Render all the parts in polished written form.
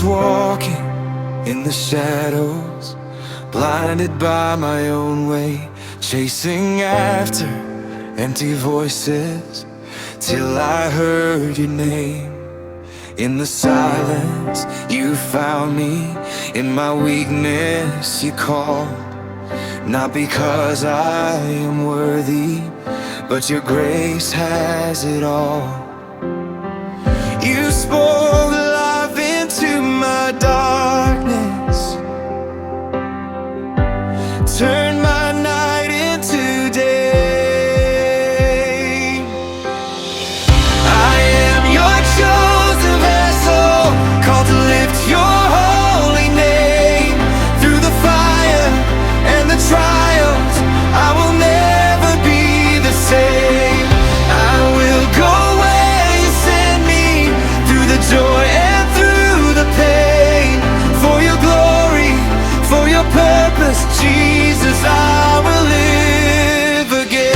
walking in the shadows, blinded by my own way, chasing after empty voices, till I heard your name. In the silence you found me, in my weakness you called. Not because I am worthy, but your grace has it all. You spoke life into my darkness, turned my night into day. I am your chosen vessel, called to lift your holy name. Through the fire and the trials, I will never be the same. I will go where you send me, through the joy and through the pain. For your glory, for your purpose, Jesus, I will live again.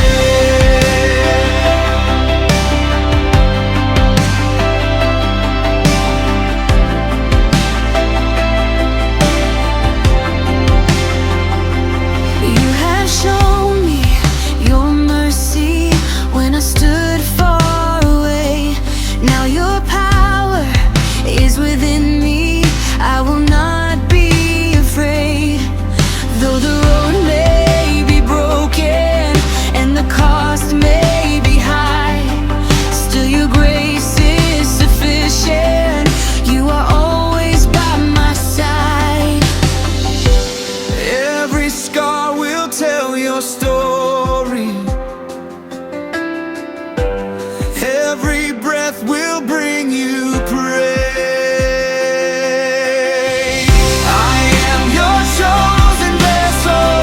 You have shown me your mercy when I stood far away. Now your power is within me, I will not be afraid. Though the road may be broken and the cost may be high, still your grace is sufficient. You are always by my side. Every scar will tell your story, every breath will bring you praise. I am your chosen vessel,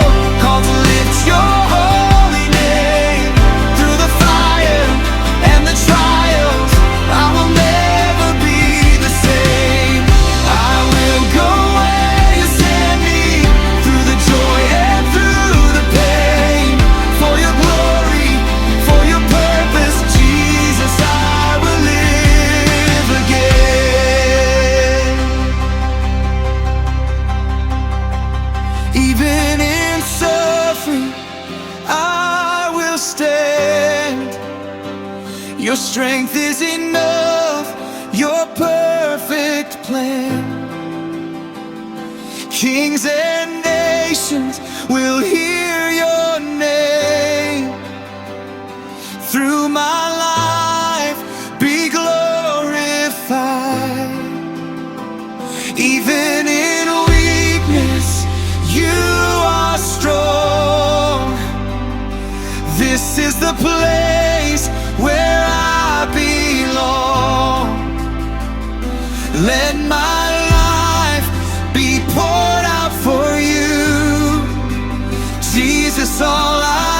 called to lift your holy name. Through the fire and the trials, I will never be the same. I will go where you send me, through the joy and through the pain. For your glory, for your purpose, Jesus, I will live again. Even in suffering, I will stand. Your strength is enough, your perfect plan. Kings and nations will hear your name. Through my life, be glorified. Even in weakness, you are strong. This is the place where I belong. Let my life be poured out for you, Jesus. All I